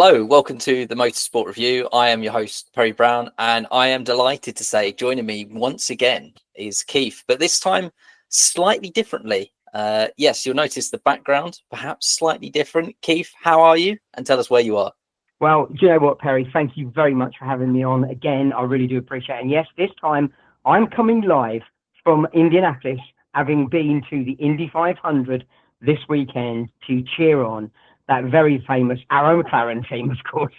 Hello, welcome to the Motorsport Review. I am your host, Perry Brown, and I am delighted to say joining me once again is Keith, but this time slightly differently. Yes, you'll notice the background, perhaps slightly different. Keith, how are you? And tell us where you are. Well, do you know what, Perry? Thank you very much for having me on again. I really do appreciate it. And yes, this time I'm coming live from Indianapolis, having been to the Indy 500 this weekend to cheer on that very famous Arrow McLaren team, of course.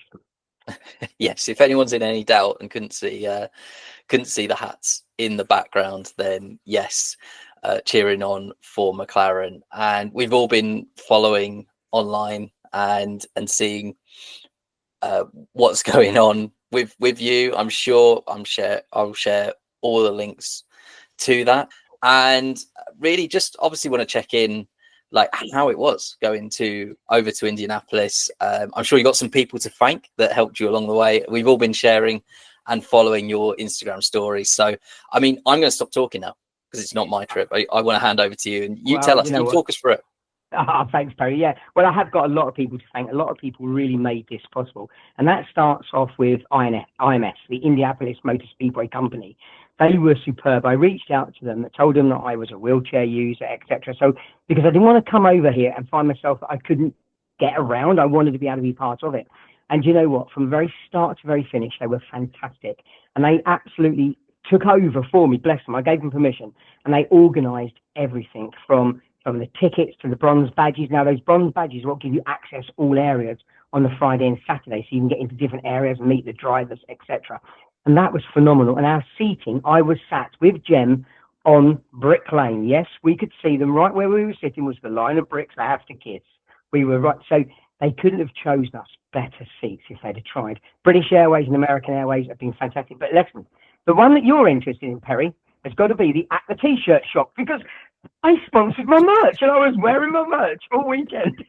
Yes, if anyone's in any doubt and couldn't see the hats in the background, then yes, cheering on for McLaren. And we've all been following online and seeing what's going on with you. I'll share all the links to that, and really just obviously want to check in like how it was going over to Indianapolis. I'm sure you got some people to thank that helped you along the way. We've all been sharing and following your Instagram stories. So, I mean, I'm going to stop talking now because it's not my trip. I want to hand over to you and you tell us, you talk us through it. Thanks, Perry. Yeah, well, I have got a lot of people to thank. A lot of people really made this possible. And that starts off with IMS, the Indianapolis Motor Speedway company. They were superb. I reached out to them, told them that I was a wheelchair user, etc. So, because I didn't want to come over here and find myself that I couldn't get around, I wanted to be able to be part of it. And you know what? From very start to very finish, they were fantastic. And they absolutely took over for me, bless them. I gave them permission. And they organised everything from the tickets to the bronze badges. Now, those bronze badges will give you access all areas on the Friday and Saturday, so you can get into different areas and meet the drivers, etc. And that was phenomenal. And our seating, I was sat with Jem on Brick Lane. Yes, we could see them right where we were sitting was the line of bricks they have to kiss. We were right, so they couldn't have chosen us better seats if they'd have tried. British Airways and American Airways have been fantastic. But listen, the one that you're interested in, Perry, has got to be the At the T-shirt shop, because I sponsored my merch and I was wearing my merch all weekend.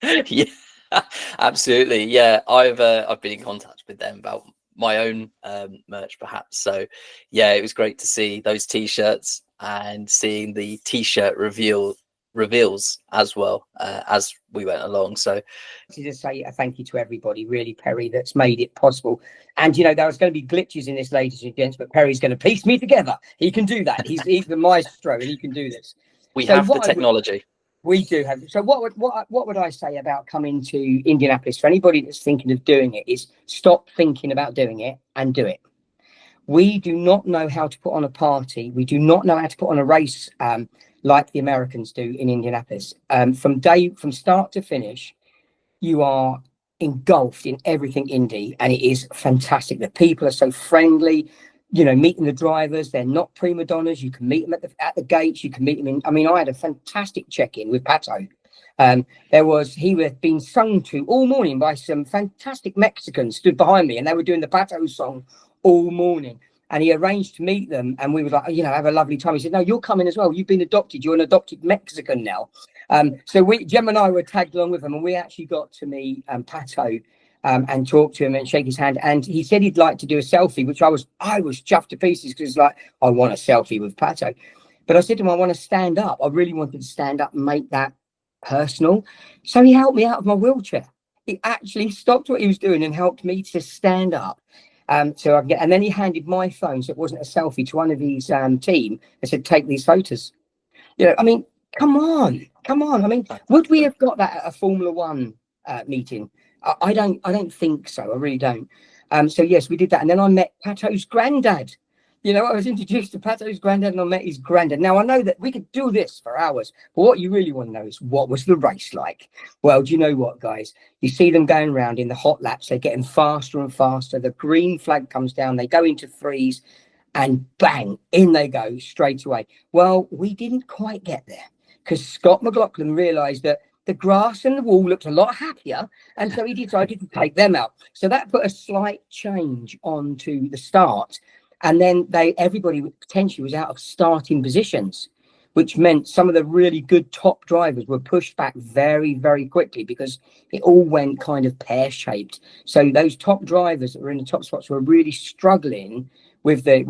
Yeah, absolutely. Yeah, I've been in contact with them about my own merch, perhaps. So yeah, it was great to see those T-shirts and seeing the T-shirt reveals as well as we went along. So to just say a thank you to everybody, really, Perry, that's made it possible. And you know, there was going to be glitches in this, ladies and gents, but Perry's going to piece me together. He can do that. He's the maestro, and he can do this. We have the technology. We do have. So what would I say about coming to Indianapolis for anybody that's thinking of doing it is stop thinking about doing it and do it. We do not know how to put on a party. We do not know how to put on a race like the Americans do in Indianapolis. From start to finish, you are engulfed in everything Indy, and it is fantastic. The people are so friendly. You know, meeting the drivers, they're not prima donnas. You can meet them at the gates. You can meet them in. I mean, I had a fantastic check-in with Pato. He had been sung to all morning by some fantastic Mexicans stood behind me, and they were doing the Pato song all morning. And he arranged to meet them, and we were like, have a lovely time. He said, "No, you're coming as well. You've been adopted. You're an adopted Mexican now." So Jem and I were tagged along with them, and we actually got to meet Pato. And talk to him and shake his hand, and he said he'd like to do a selfie, which I was chuffed to pieces, because like, I want a selfie with Pato. But I said to him, I want to stand up. I really wanted to stand up and make that personal. So he helped me out of my wheelchair. He actually stopped what he was doing and helped me to stand up. And then he handed my phone, so it wasn't a selfie, to one of his team and said, "Take these photos." I mean, come on. I mean, would we have got that at a Formula One meeting? I don't think so. I really don't. So yes, we did that, and then I met Pato's granddad. I was introduced to Pato's granddad, and I met his granddad. Now I know that we could do this for hours, but what you really want to know is, what was the race like? Well, do you know what, guys? You see them going around in the hot laps. They're getting faster and faster. The green flag comes down. They go into freeze, and bang, in they go straight away. Well, we didn't quite get there, because Scott McLaughlin realised that the grass and the wall looked a lot happier, and so he decided to take them out. So that put a slight change onto the start, and then everybody potentially was out of starting positions, which meant some of the really good top drivers were pushed back very, very quickly, because it all went kind of pear-shaped. So those top drivers that were in the top spots were really struggling with the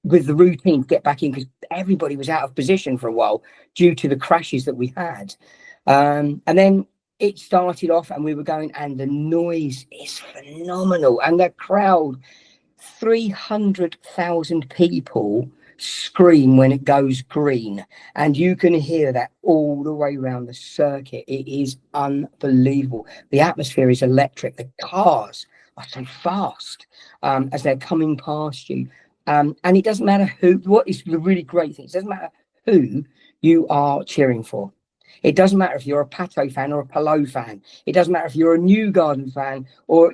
routine to get back in, because everybody was out of position for a while due to the crashes that we had. And then it started off and we were going, and the noise is phenomenal, and the crowd, 300,000 people scream when it goes green, and you can hear that all the way around the circuit. It is unbelievable. The atmosphere is electric. The cars are so fast as they're coming past you, and it doesn't matter who. What is the really great thing, it doesn't matter who you are cheering for. It doesn't matter if you're a Pato fan or a Palou fan. It doesn't matter if you're a Newgarden fan, or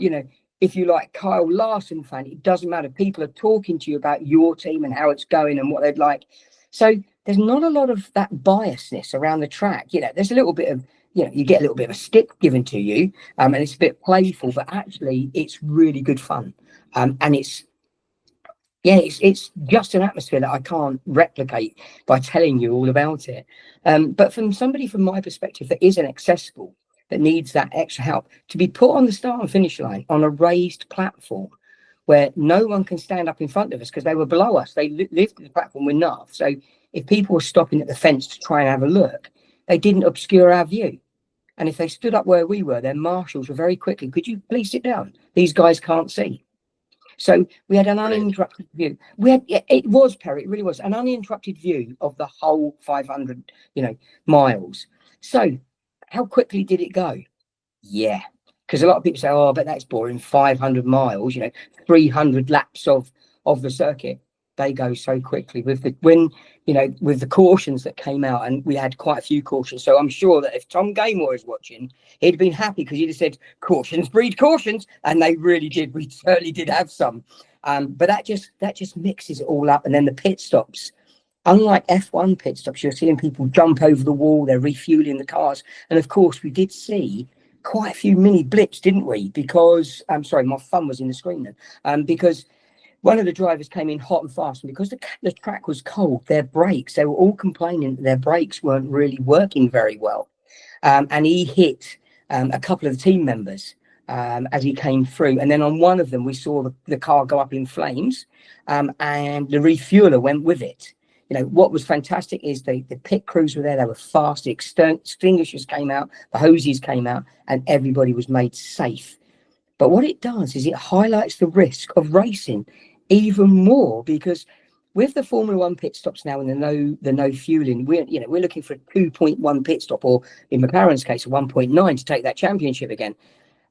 if you like Kyle Larson fan. It doesn't matter. People are talking to you about your team and how it's going and what they'd like. So there's not a lot of that biasness around the track. There's a little bit of, you get a little bit of a stick given to you, and it's a bit playful, but actually it's really good fun. And it's just an atmosphere that I can't replicate by telling you all about it. But from my perspective that isn't accessible, that needs that extra help, to be put on the start and finish line on a raised platform where no one can stand up in front of us because they were below us. They lifted the platform enough. So if people were stopping at the fence to try and have a look, they didn't obscure our view. And if they stood up where we were, their marshals were very quickly, could you please sit down? These guys can't see. So we had an uninterrupted view. It was, Perry, it really was an uninterrupted view of the whole 500, miles. So how quickly did it go? Yeah, because a lot of people say, oh, but that's boring. 500 miles, 300 laps of the circuit. They go so quickly with the cautions that came out, and we had quite a few cautions. So I'm sure that if Tom Gaymore is watching, he'd been happy because he'd have said cautions breed cautions, and they really did. We certainly did have some, but that just mixes it all up. And then the pit stops. Unlike F1 pit stops, you're seeing people jump over the wall. They're refueling the cars, and of course, we did see quite a few mini blips, didn't we? Because I'm sorry, my thumb was in the screen then. Because one of the drivers came in hot and fast, and because the track was cold, they were all complaining that their brakes weren't really working very well. And he hit a couple of the team members as he came through. And then on one of them, we saw the car go up in flames, and the refueler went with it. What was fantastic is the pit crews were there. They were fast. The extinguishers came out, the hoses came out, and everybody was made safe. But what it does is it highlights the risk of racing even more, because with the Formula One pit stops now and the no fueling, we're looking for a 2.1 pit stop, or in McLaren's case, a 1.9 to take that championship again.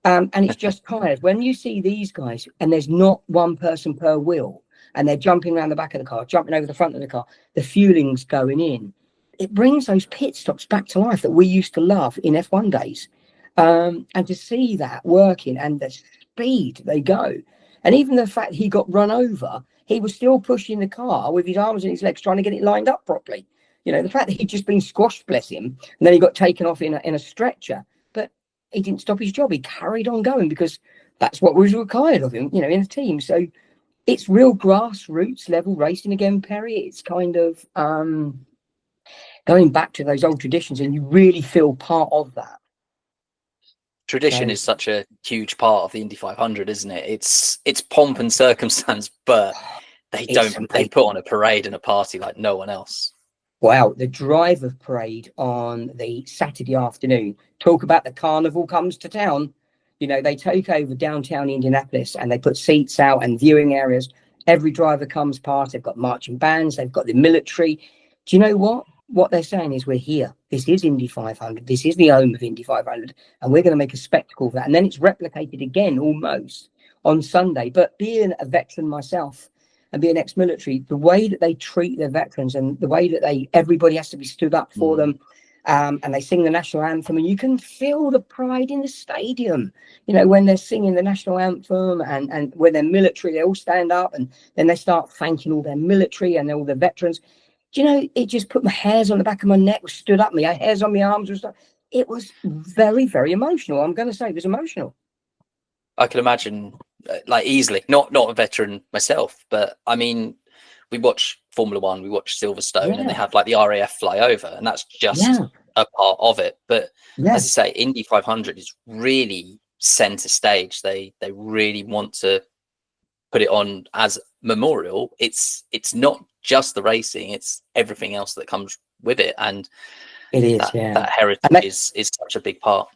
And it's just tired. When you see these guys and there's not one person per wheel, and they're jumping around the back of the car, jumping over the front of the car, the fueling's going in. It brings those pit stops back to life that we used to love in F1 days. And to see that working and the speed they go, and even the fact he got run over, he was still pushing the car with his arms and his legs, trying to get it lined up properly. The fact that he'd just been squashed, bless him, and then he got taken off in a stretcher, but he didn't stop his job. He carried on going because that's what was required of him, in a team. So it's real grassroots level racing again, Perry. It's kind of going back to those old traditions, and you really feel part of that. Tradition is such a huge part of the Indy 500, isn't it? It's pomp and circumstance, but they put on a parade and a party like no one else. Wow, the driver parade on the Saturday afternoon. Talk about the carnival comes to town. They take over downtown Indianapolis and they put seats out and viewing areas. Every driver comes past. They've got marching bands. They've got the military. Do you know what? What they're saying is, we're here. This is Indy 500. This is the home of Indy 500. And we're going to make a spectacle of that. And then it's replicated again almost on Sunday. But being a veteran myself and being ex-military, the way that they treat their veterans and the way that everybody has to be stood up for them, and they sing the national anthem, and you can feel the pride in the stadium, when they're singing the national anthem, and when they're military, they all stand up and then they start thanking all their military and all the veterans. It just put my hairs on the back of my neck, stood up, my hairs on my arms and stuff. It was very, very emotional. I'm going to say it was emotional. I can imagine, easily. Not a veteran myself, but I mean, we watch Formula One, we watch Silverstone, and they have the RAF fly over, and that's just a part of it. But as I say, Indy 500 is really center stage. They really want to put it on as memorial. It's not just the racing, it's everything else that comes with it, and it is that heritage is such a big part.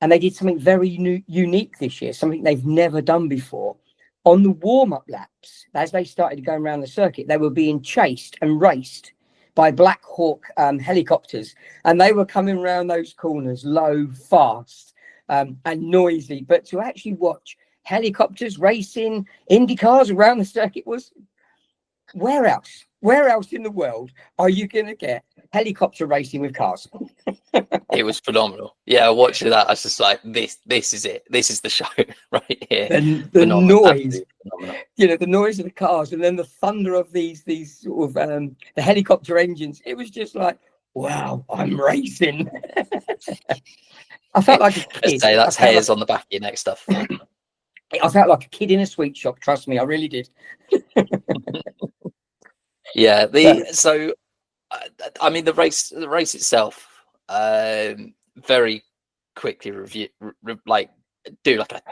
And they did something very unique this year, something they've never done before. On the warm-up laps, as they started going around the circuit, they were being chased and raced by Black Hawk helicopters, and they were coming around those corners low, fast, and noisy. But to actually watch helicopters racing Indy cars around the circuit was, where else in the world are you going to get helicopter racing with cars? It was phenomenal. Yeah, watching that, I was just like, this is it. This is the show right here. The noise, phenomenal. the noise of the cars, and then the thunder of these sort of the helicopter engines. It was just like, wow, I'm racing. I felt like a kid. Say that's hairs on the back of your neck stuff. I felt like a kid in a sweet shop. Trust me, I really did. Yeah. So, I mean, the race itself. Very quickly do like a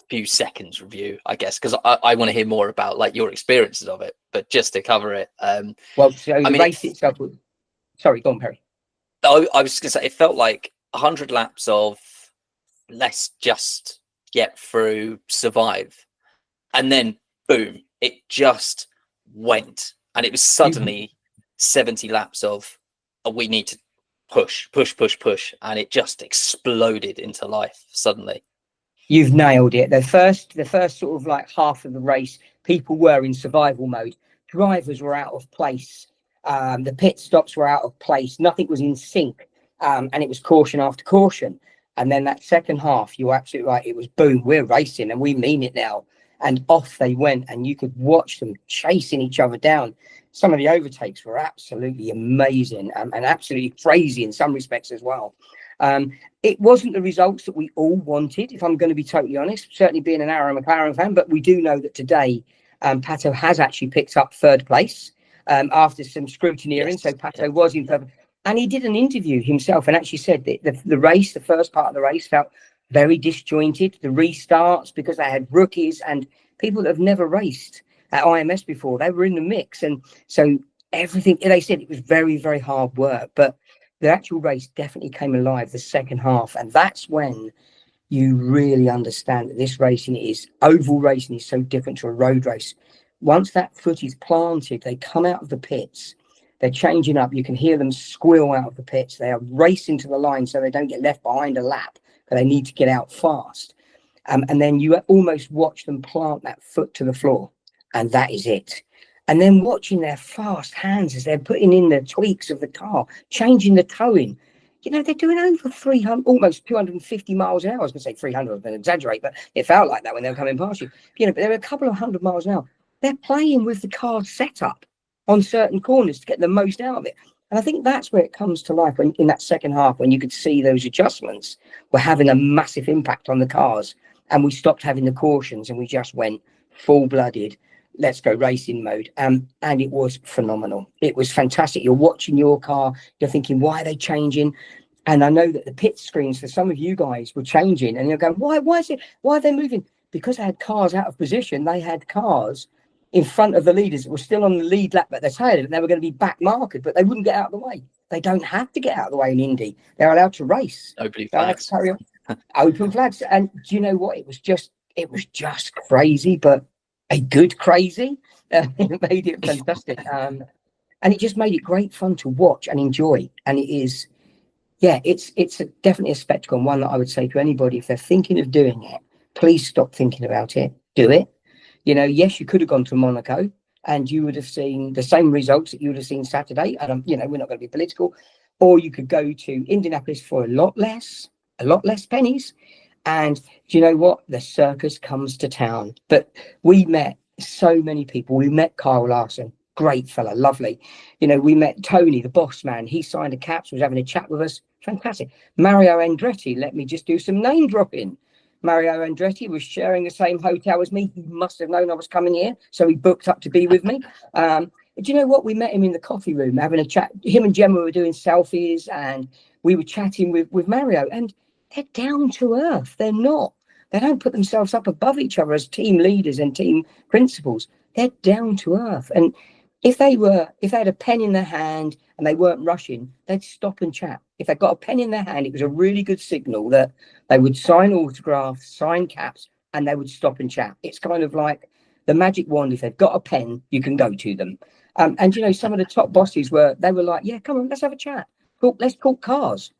few seconds review, I guess, because I want to hear more about like your experiences of it. But just to cover it, well, so the race itself. Sorry, go on, Perry. I was just gonna say it felt like 100 laps of let's just get through, survive, and then boom, it just went, and it was suddenly 70 laps of we need to push, and it just exploded into life suddenly. You've nailed it. The first sort of like half of the race, people were in survival mode. Drivers were out of place. The pit stops were out of place. Nothing was in sync, and it was caution after caution. And then that second half, you're absolutely right. It was boom, we're racing, and we mean it now. And off they went, and you could watch them chasing each other down. Some of the overtakes were absolutely amazing, and absolutely crazy in some respects as well. It wasn't the results that we all wanted, if I'm going to be totally honest, certainly being an Arrow McLaren fan, but we do know that today Pato has actually picked up third place after some scrutineering. Yes, so Pato was in third. And he did an interview himself and actually said that the race, the first part of the race, felt very disjointed. The restarts, because they had rookies and people that have never raced at IMS before, they were in the mix. And so everything, they said it was very, very hard work. But the actual race definitely came alive the second half. And that's when you really understand that this racing oval racing is so different to a road race. Once that foot is planted, they come out of the pits. They're changing up. You can hear them squeal out of the pits. They are racing to the line so they don't get left behind a lap, but they need to get out fast. And then you almost watch them plant that foot to the floor, and that is it. And then watching their fast hands as they're putting in the tweaks of the car, changing the towing. They're doing over 300, almost 250 miles an hour. I was going to say 300, I'm going to exaggerate, but it felt like that when they were coming past you. But they're a couple of 100 miles an hour. They're playing with the car setup on certain corners to get the most out of it. And I think that's where it comes to life when in that second half, when you could see those adjustments were having a massive impact on the cars. And we stopped having the cautions and we just went full-blooded, let's go racing mode. And it was phenomenal. It was fantastic. You're watching your car, you're thinking, why are they changing? And I know that the pit screens for some of you guys were changing, and you're going, why are they moving? Because they had cars out of position. They had cars in front of the leaders that were still on the lead lap at their tail, and they were going to be back markered, but they wouldn't get out of the way. They don't have to get out of the way in Indy. They're allowed to race. Open flags. Carry on. Open flags. And do you know what? It was just crazy, but a good crazy. It made it fantastic. And it just made it great fun to watch and enjoy. And it is, it's definitely a spectacle, and one that I would say to anybody, if they're thinking of doing it, please stop thinking about it. Do it. Yes, you could have gone to Monaco and you would have seen the same results that you would have seen Saturday. And, we're not going to be political. Or you could go to Indianapolis for a lot less pennies. And do you know what? The circus comes to town. But we met so many people. We met Kyle Larson, great fella, lovely. We met Tony, the boss man. He signed a caps, was having a chat with us. Fantastic. Mario Andretti, let me just do some name dropping. Mario Andretti was sharing the same hotel as me. He must have known I was coming here, so he booked up to be with me. Do you know what? We met him in the coffee room, having a chat. Him and Gemma were doing selfies, and we were chatting with Mario. And they're down to earth. They don't put themselves up above each other as team leaders and team principals. They're down to earth. And If they had a pen in their hand and they weren't rushing, they'd stop and chat. If they got a pen in their hand, it was a really good signal that they would sign autographs, sign caps, and they would stop and chat. It's kind of like the magic wand. If they've got a pen, you can go to them. And some of the top bosses were like, yeah, come on, let's have a chat. Let's talk cars.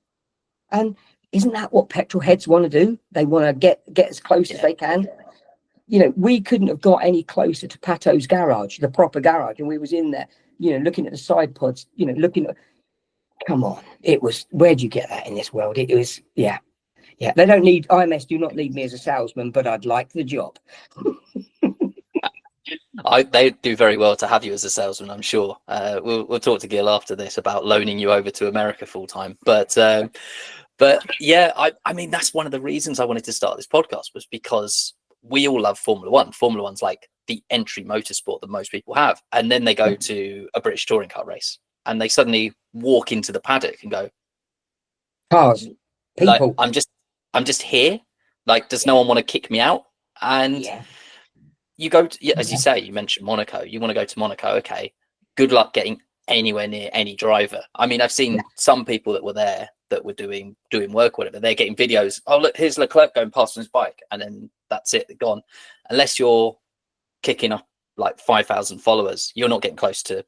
And isn't that what petrol heads want to do? They want to get as close as they can. We couldn't have got any closer to Pato's garage, the proper garage, and we was in there, looking at the side pods, looking at. Come on, it was. Where'd you get that in this world? It was, yeah. They don't need IMS. Do not need me as a salesman, but I'd like the job. They do very well to have you as a salesman, I'm sure. We'll talk to Gil after this about loaning you over to America full time. But yeah, I mean, that's one of the reasons I wanted to start this podcast, was because we all love Formula One. Formula One's like the entry motorsport that most people have. And then they go to a British touring car race and they suddenly walk into the paddock and go, cars, people. Like, I'm just here. Like, does no one want to kick me out? And you go to, as you say, you mentioned Monaco. You want to go to Monaco. Okay. Good luck getting anywhere near any driver. I mean, I've seen some people that were there that were doing work, whatever. They're getting videos. Oh, look, here's Leclerc going past on his bike. And then that's it. They're gone. Unless you're kicking up like 5,000 followers, you're not getting close to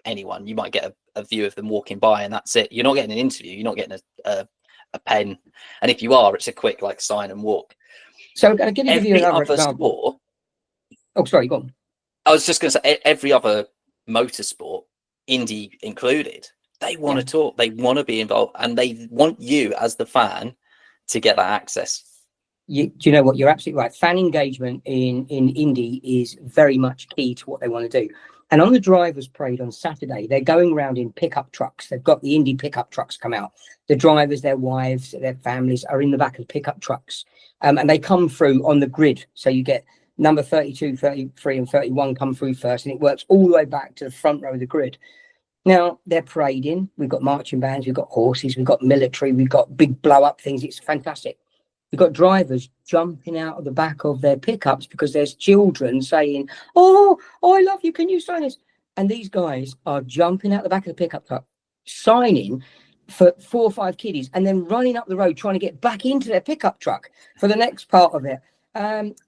anyone. You might get a view of them walking by and that's it. You're not getting an interview. You're not getting a pen. And if you are, it's a quick like sign and walk. So I'm going to give you another example. Oh, sorry, go on. I was just going to say, every other motorsport, Indy included, they want to talk, they want to be involved, and they want you as the fan to get that access. Do you know what? You're absolutely right. Fan engagement in Indy is very much key to what they want to do. And on the drivers' parade on Saturday, they're going around in pickup trucks. They've got the Indy pickup trucks come out. The drivers, their wives, their families are in the back of pickup trucks. And they come through on the grid. So you get number 32, 33 and 31 come through first, and it works all the way back to the front row of the grid. Now, they're parading. We've got marching bands, we've got horses, we've got military, we've got big blow-up things. It's fantastic. We've got drivers jumping out of the back of their pickups because there's children saying, oh, I love you, can you sign this? And these guys are jumping out the back of the pickup truck, signing for 4 or 5 kiddies, and then running up the road trying to get back into their pickup truck for the next part of it.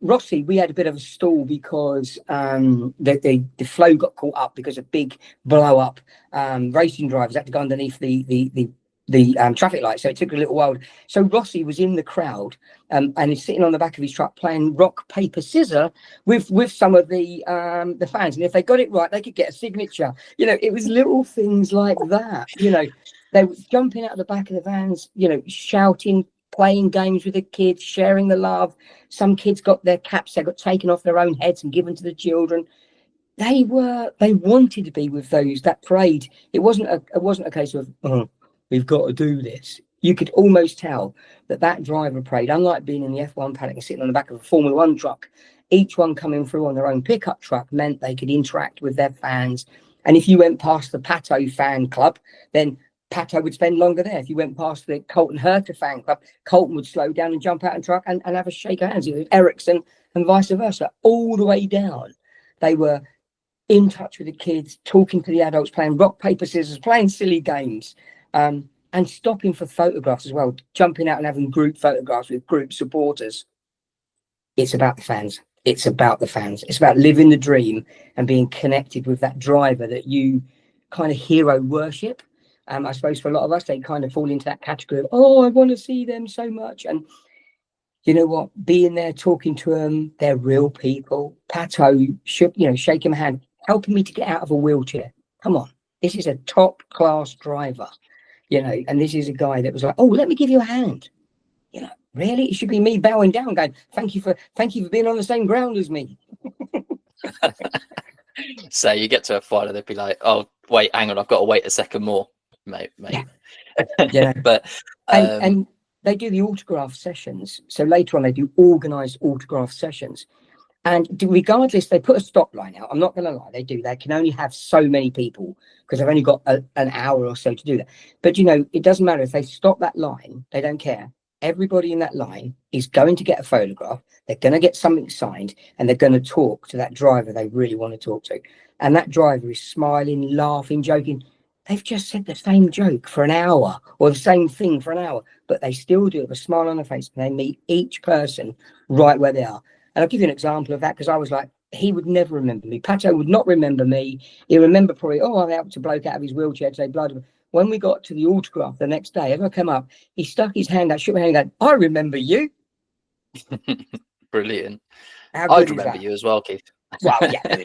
Rossi, we had a bit of a stall because the flow got caught up because of big blow up. Racing drivers had to go underneath the traffic light, so it took a little while. So Rossi was in the crowd and he's sitting on the back of his truck playing rock paper scissors with some of the fans, and if they got it right they could get a signature. It was little things like that. They were jumping out of the back of the vans, shouting, playing games with the kids, sharing the love. Some kids got their caps, they got taken off their own heads and given to the children. They wanted to be with that parade. It wasn't a case of, oh, we've got to do this. You could almost tell that driver parade, unlike being in the F1 paddock and sitting on the back of a Formula One truck, each one coming through on their own pickup truck meant they could interact with their fans. And if you went past the Pato fan club, then Pato would spend longer there. If you went past the Colton Herta fan club, Colton would slow down and jump out and truck and have a shake of hands with Ericsson and vice versa. All the way down, they were in touch with the kids, talking to the adults, playing rock, paper, scissors, playing silly games, and stopping for photographs as well, jumping out and having group photographs with group supporters. It's about the fans. It's about the fans. It's about living the dream and being connected with that driver that you kind of hero worship. I suppose for a lot of us, they kind of fall into that category of, oh, I want to see them so much. And you know what? Being there, talking to them, they're real people. Pato, shaking my hand, helping me to get out of a wheelchair. Come on, this is a top class driver, and this is a guy that was like, oh, let me give you a hand. Really? It should be me bowing down, going, thank you for being on the same ground as me. So you get to a fight and they'd be like, oh, wait, hang on, I've got to wait a second more. Mate. Yeah. But and they do the autograph sessions. So later on they do organized autograph sessions, and regardless, they put a stop line out. I'm not going to lie, they can only have so many people because they've only got an hour or so to do that. But it doesn't matter if they stop that line, they don't care. everybody in that line is going to get a photograph, they're going to get something signed, and they're going to talk to that driver they really want to talk to. And that driver is smiling, laughing, joking. They've just said the same joke for an hour or the same thing for an hour, but they still do it with a smile on their face, and they meet each person right where they are. And I'll give you an example of that, because I was like, he would never remember me. Pato would not remember me. He'll remember probably, I helped a bloke out of his wheelchair to say blood. When we got to the autograph the next day, as I came up, he stuck his hand out, shook my hand, and go, I remember you. Brilliant. How I'd good is remember that? you as well, Keith. Well, yeah.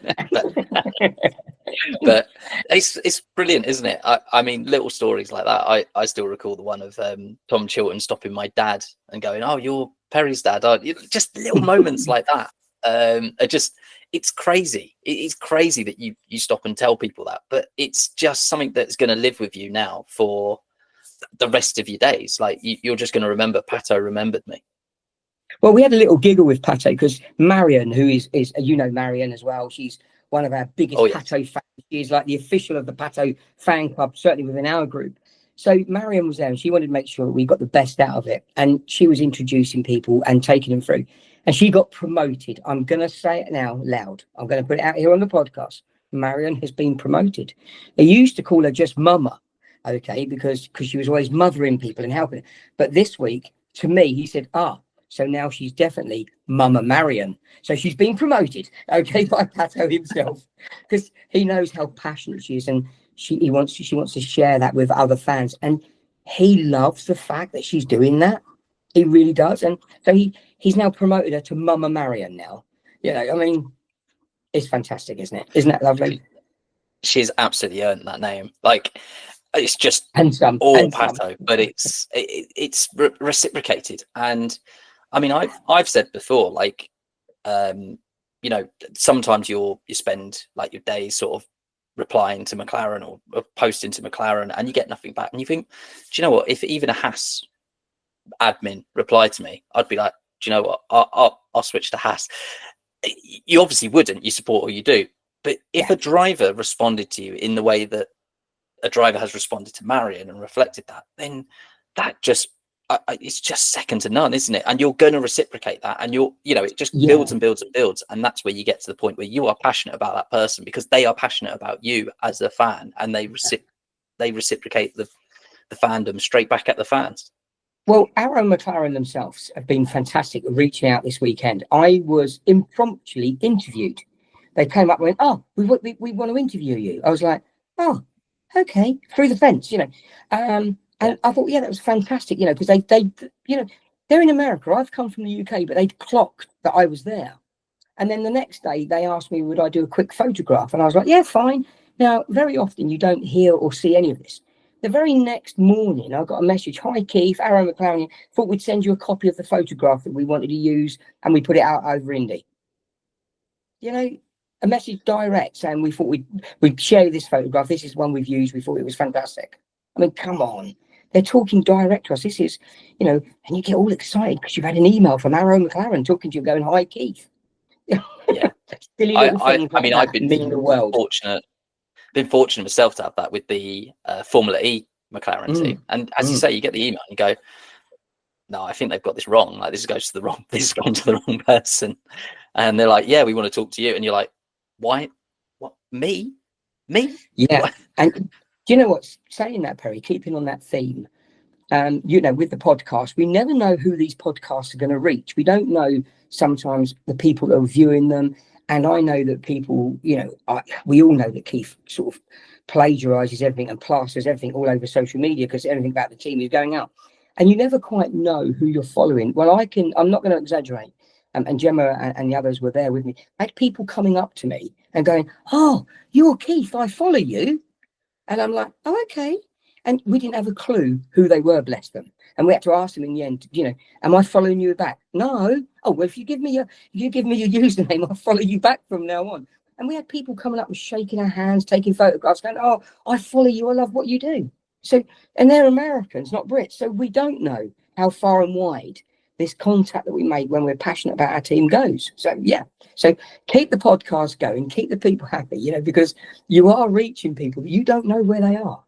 But it's brilliant, isn't it? I mean, little stories like that. I still recall the one of Tom Chilton stopping my dad and going, "Oh, you're Perry's dad." Just little moments like that. Are just, it's crazy. It's crazy that you stop and tell people that, but it's just something that's going to live with you now for the rest of your days. Like you're just going to remember, Pato remembered me. Well, we had a little giggle with Pato because Marion, who is Marion as well, she's one of our biggest Pato fans. She is like the official of the Pato fan club, certainly within our group. So Marion was there, and she wanted to make sure that we got the best out of it. And she was introducing people and taking them through. And she got promoted. I'm going to say it now loud. I'm going to put it out here on the podcast. Marion has been promoted. They used to call her just Mama, okay, because she was always mothering people and helping. But this week, to me, he said, so now she's definitely Mama Marion. So she's been promoted, okay, by Pato himself, because he knows how passionate she is, and she wants to share that with other fans. And he loves the fact that she's doing that. He really does. And so he's now promoted her to Mama Marion now. You know, I mean, it's fantastic, isn't it? Isn't that lovely? She's absolutely earned that name. Like, it's just Pato, but it's reciprocated. And I mean, I've said before, like, you know, sometimes you spend like your days sort of replying to McLaren or posting to McLaren, and you get nothing back, and you think, do you know what? If even a Haas admin replied to me, I'd be like, do you know what? I'll switch to Haas. You obviously wouldn't. You support or you do. But if a driver responded to you in the way that a driver has responded to Marion and reflected that, then that just it's just second to none, isn't it? And you're going to reciprocate that, and it just builds and builds and builds, and that's where you get to the point where you are passionate about that person because they are passionate about you as a fan, and they reciprocate the fandom straight back at the fans. Well, Arrow McLaren themselves have been fantastic at reaching out this weekend. I was impromptu interviewed. They came up and went, "Oh, we want to interview you." I was like, "Oh, okay," through the fence, And I thought, that was fantastic, because they they're in America. I've come from the UK, but they'd clocked that I was there. And then the next day they asked me, would I do a quick photograph? And I was like, yeah, fine. Now, very often you don't hear or see any of this. The very next morning, I got a message. Hi, Keith, Arrow McLaren. Thought we'd send you a copy of the photograph that we wanted to use, and we put it out over Indy. A message direct saying we thought we'd share this photograph. This is one we've used. We thought it was fantastic. I mean, come on. They're talking direct to us. This is, and you get all excited because you've had an email from Arrow McLaren talking to you, going, "Hi, Keith." Yeah. Silly little things. I mean, I've been fortunate myself to have that with the Formula E McLaren team. And as you say, you get the email and you go, "No, I think they've got this wrong. Like this has gone to the wrong person." And they're like, "Yeah, we want to talk to you." And you're like, "Why? What? Me? Yeah." What? And do you know what? Saying that, Perry, keeping on that theme, with the podcast, we never know who these podcasts are going to reach. We don't know sometimes the people that are viewing them. And I know that people, we all know that Keith sort of plagiarizes everything and plasters everything all over social media because everything about the team is going out. And you never quite know who you're following. Well, I'm not going to exaggerate. And Gemma and the others were there with me. I had people coming up to me and going, "Oh, you're Keith, I follow you." And I'm like, "Oh, okay." And we didn't have a clue who they were, bless them. And we had to ask them in the end, "Am I following you back?" "No." "Oh, well, if you give me your username, I'll follow you back from now on." And we had people coming up and shaking our hands, taking photographs, going, "Oh, I follow you. I love what you do." So, and they're Americans, not Brits. So we don't know how far and wide this contact that we make when we're passionate about our team goes. So, yeah. So keep the podcast going, keep the people happy, because you are reaching people, but you don't know where they are.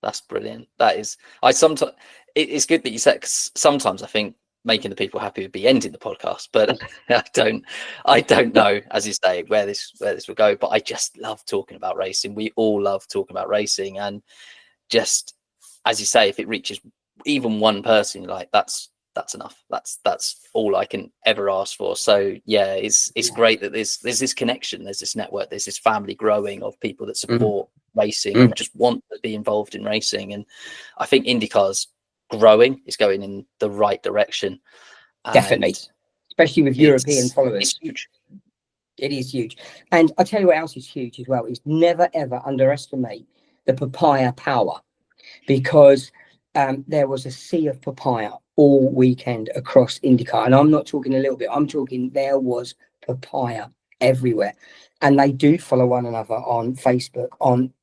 That's brilliant. That is, I sometimes, it's good that you said, because sometimes I think making the people happy would be ending the podcast, but I don't know, as you say, where this will go. But I just love talking about racing. We all love talking about racing, and just as you say, if it reaches even one person, like that's enough. That's all I can ever ask for. So yeah, it's great that there's this connection, there's this network, there's this family growing of people that support racing and just want to be involved in racing. And I think IndyCar's growing, is going in the right direction. Definitely, especially with European followers. It's huge. It is huge. And I tell you what else is huge as well, is never ever underestimate the papaya power, because there was a sea of papaya all weekend across IndyCar. And I'm not talking a little bit, I'm talking there was papaya everywhere. And they do follow one another on Facebook, on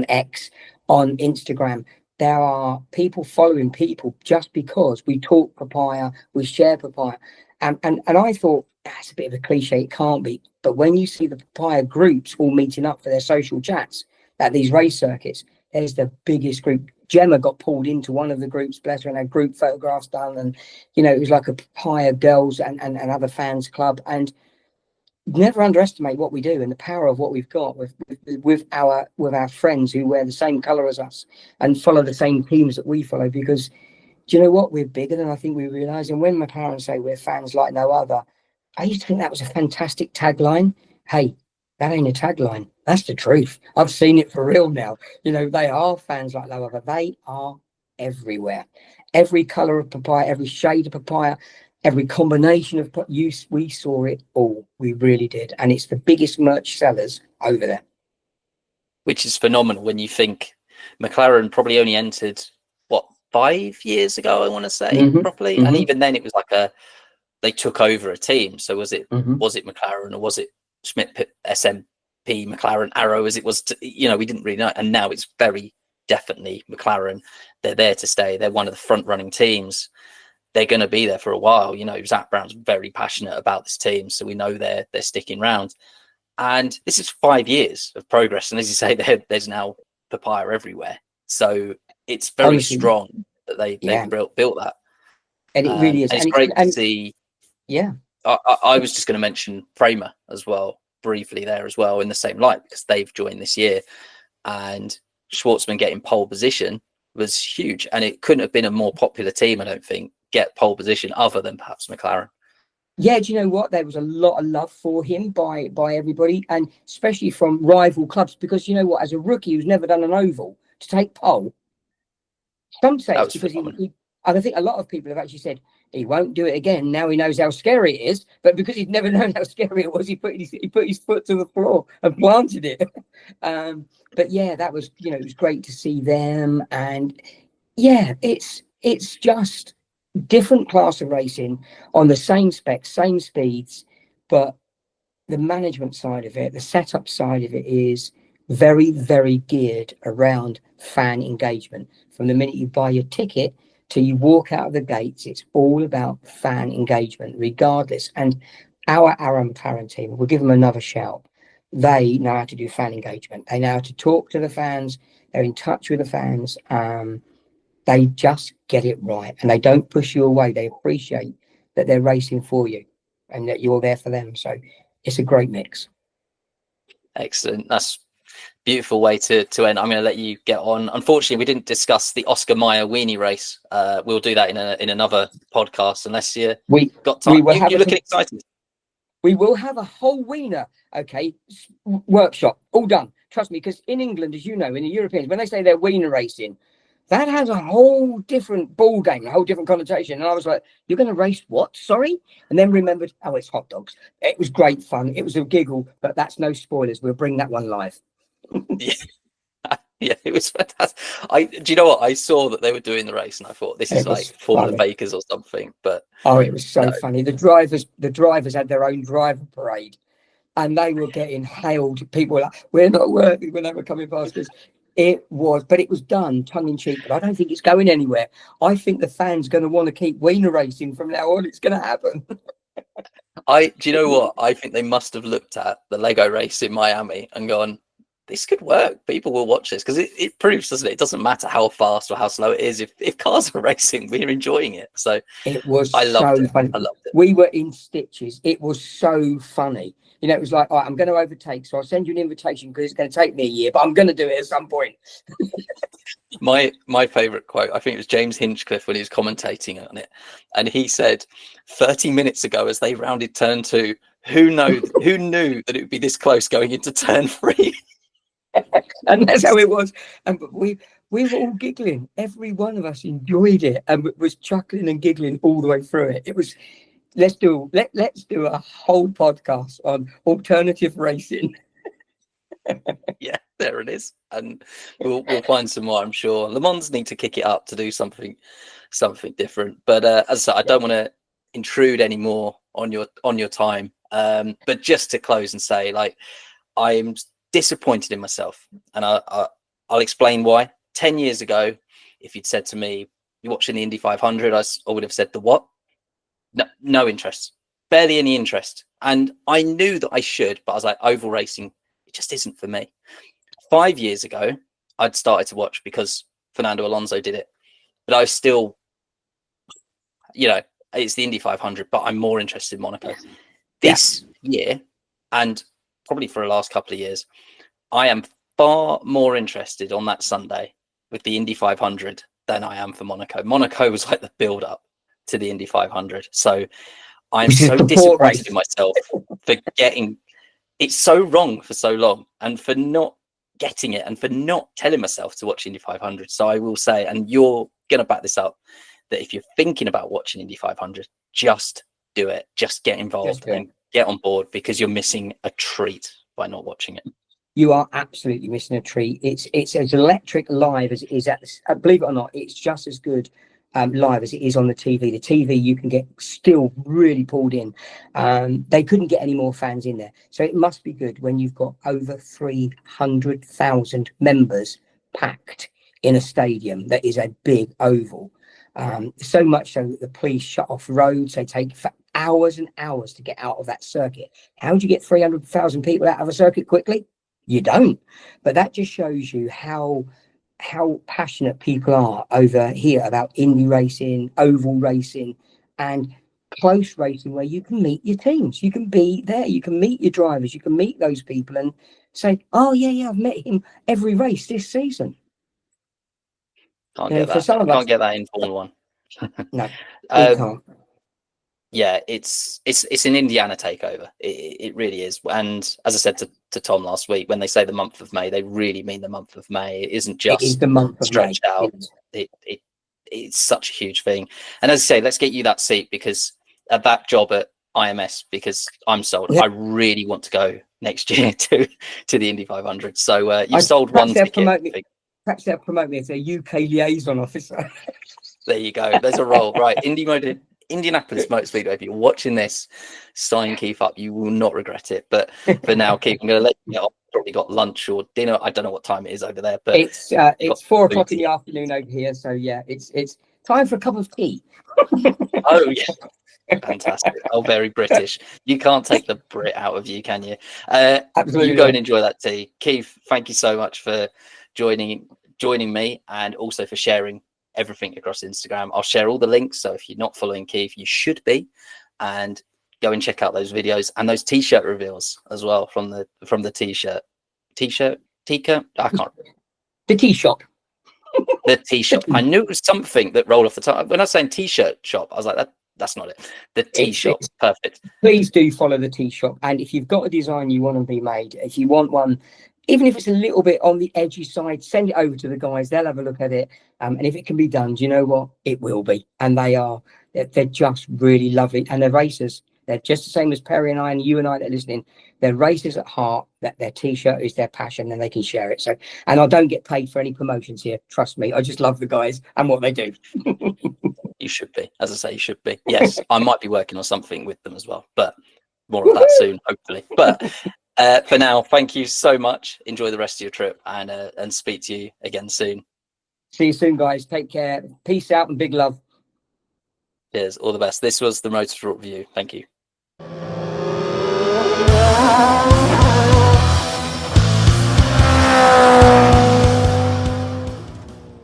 X, on Instagram. There are people following people just because we talk papaya, we share papaya. And I thought, that's a bit of a cliche, it can't be. But when you see the papaya groups all meeting up for their social chats at these race circuits, there's the biggest group. Gemma got pulled into one of the groups, bless her, and had group photographs done. And, you know, it was like a papaya girls and other fans club. And never underestimate what we do and the power of what we've got with our friends who wear the same color as us and follow the same teams that we follow. Because do you know what? We're bigger than I think we realize. And when my parents say we're fans like no other, I used to think that was a fantastic tagline. Hey, that ain't a tagline. That's the truth. I've seen it for real now. You know, they are fans like no other. They are everywhere. Every color of papaya, every shade of papaya, every combination of use, we saw it all. We really did. And it's the biggest merch sellers over there. Which is phenomenal when you think McLaren probably only entered, what, 5 years ago, I want to say, properly. And even then it was like they took over a team. So was it McLaren, or was it Schmidt, SMP, McLaren, Arrow, as it was, you know, we didn't really know. And now it's very definitely McLaren. They're there to stay. They're one of the front running teams. They're going to be there for a while. You know, Zach Brown's very passionate about this team, so we know they're sticking around. And this is 5 years of progress. And as you say, there's now papaya everywhere. So it's very strong that they've built that. And it really is. And it's great to see. Yeah. I was just going to mention Prema as well, briefly there as well, in the same light, because they've joined this year. And Schwartzman getting pole position was huge. And it couldn't have been a more popular team, I don't think, get pole position other than perhaps McLaren. Yeah, do you know what? There was a lot of love for him by everybody, and especially from rival clubs, because you know what? As a rookie who's never done an oval, to take pole, some say it's because I think a lot of people have actually said he won't do it again. Now he knows how scary it is, but because he'd never known how scary it was, he put his foot to the floor and planted it. But yeah, that was, you know, it was great to see them, and yeah, it's just different class of racing on the same specs, same speeds, but the management side of it, the setup side of it is very, very geared around fan engagement. From the minute you buy your ticket till you walk out of the gates, it's all about fan engagement, regardless. And our McLaren team, we'll give them another shout. They know how to do fan engagement. They know how to talk to the fans. They're in touch with the fans. They just get it right, and they don't push you away. They appreciate that they're racing for you and that you're there for them. So it's a great mix. Excellent. That's a beautiful way to end. I'm going to let you get on. Unfortunately, we didn't discuss the Oscar Mayer weenie race. We'll do that in another podcast, unless you got time. You're looking excited. We will have a whole wiener, workshop, all done. Trust me, because in England, as you know, in the Europeans, when they say they're wiener racing, that has a whole different ball game, a whole different connotation. And I was like, you're going to race what? Sorry? And then remembered, oh, it's hot dogs. It was great fun. It was a giggle, but that's no spoilers. We'll bring that one live. Yeah, it was fantastic. Do you know what? I saw that they were doing the race and I thought, this is like Formula Bakers or something. But it was so funny. The drivers had their own driver parade, and they were getting hailed. People were like, we're not worthy when they were coming past us. It was done tongue in cheek, but I don't think it's going anywhere. I think the fans going to want to keep wiener racing from now on. It's going to happen. Do you know what? I think they must have looked at the Lego race in Miami and gone, this could work. People will watch this because it proves, doesn't it? It doesn't matter how fast or how slow it is. If cars are racing, we're enjoying it. So it was I loved so it. funny. I loved it. We were in stitches. It was so funny. You know, it was like, all right, I'm going to overtake, so I'll send you an invitation because it's going to take me a year, but I'm going to do it at some point. My favourite quote, I think it was James Hinchcliffe when he was commentating on it, and he said, 30 minutes ago as they rounded turn 2, who knew that it would be this close going into turn 3? And that's how it was. And we were all giggling. Every one of us enjoyed it and was chuckling and giggling all the way through it. It was, let's do a whole podcast on alternative racing. Yeah, there it is. And we'll find some more, I'm sure. Le Mans need to kick it up to do something different. But as I said, I don't want to intrude anymore on your time. But just to close and say, like, I'm disappointed in myself, and I'll explain why. 10 years ago, if you'd said to me, you're watching the Indy 500, I would have said, the what? No interest, barely any interest. And I knew that I should, but I was like, oval racing, it just isn't for me. 5 years ago, I'd started to watch because Fernando Alonso did it, but I was still, you know, it's the Indy 500, but I'm more interested in Monaco. This year, and probably for the last couple of years, I am far more interested on that Sunday with the Indy 500 than I am for Monaco. Monaco was like the build up to the Indy 500. So I'm so disappointed in myself for getting it so wrong for so long, and for not getting it, and for not telling myself to watch Indy 500. So I will say, and you're going to back this up, that if you're thinking about watching Indy 500, just do it. Just get involved and get on board, because you're missing a treat by not watching it. You are absolutely missing a treat. It's as electric live as it is believe it or not, it's just as good live as it is on the TV. The TV you can get still really pulled in. They couldn't get any more fans in there, so it must be good when you've got over 300,000 members packed in a stadium that is a big oval. So much so that the police shut off roads. They take hours and hours to get out of that circuit. How do you get 300,000 people out of a circuit quickly? You don't. But that just shows you how passionate people are over here about Indy racing, oval racing, and close racing, where you can meet your teams. You can be there. You can meet your drivers. You can meet those people and say, "Oh yeah, I've met him every race this season." Can't get that. Can't get that in Formula One. No, you can't. Yeah, it's an Indiana takeover. It really is. And as I said to Tom last week, when they say the month of May, they really mean the month of May. It isn't just it is the month of stretched May. out. It's such a huge thing. And as I say, let's get you that seat, because at that job at IMS, because I'm sold. Yeah. I really want to go next year to the Indy 500. So you've sold one ticket. Perhaps they'll promote me as a UK liaison officer. There you go. There's a role. Right. Indianapolis Motor Speedway. If you're watching this, sign Keith up. You will not regret it. But for now, Keith, I'm going to let you know. I've probably got lunch or dinner. I don't know what time it is over there, but it's 4 o'clock in the afternoon over here. So yeah, it's time for a cup of tea. Oh yeah, fantastic. Oh, very British. You can't take the Brit out of you, can you? Absolutely. You go and enjoy that tea, Keith. Thank you so much for joining me, and also for sharing everything across Instagram. I'll share all the links, so if you're not following Keith, you should be, and go and check out those videos and those t-shirt reveals as well from the t-shirt I can't. The TheTeeShop. The TheTeeShop. I knew it was something that rolled off the tongue when I was saying t-shirt shop. I was like, that's not it. The TheTeeShop. Perfect. Please do follow the TheTeeShop, and if you've got a design you want to be made, if you want one, even if it's a little bit on the edgy side, send it over to the guys. They'll have a look at it. And if it can be done, do you know what? It will be. And they're just really lovely. And they're racers. They're just the same as Perry and I and you and I that are listening. They're racers at heart. That their t-shirt is their passion, and they can share it. So, and I don't get paid for any promotions here. Trust me. I just love the guys and what they do. You should be. As I say, you should be. Yes, I might be working on something with them as well, but more of that soon, hopefully. But for now, thank you so much. Enjoy the rest of your trip, and speak to you again soon. See you soon, guys. Take care. Peace out and big love. Cheers. All the best. This was the Motorsport Review. Thank you.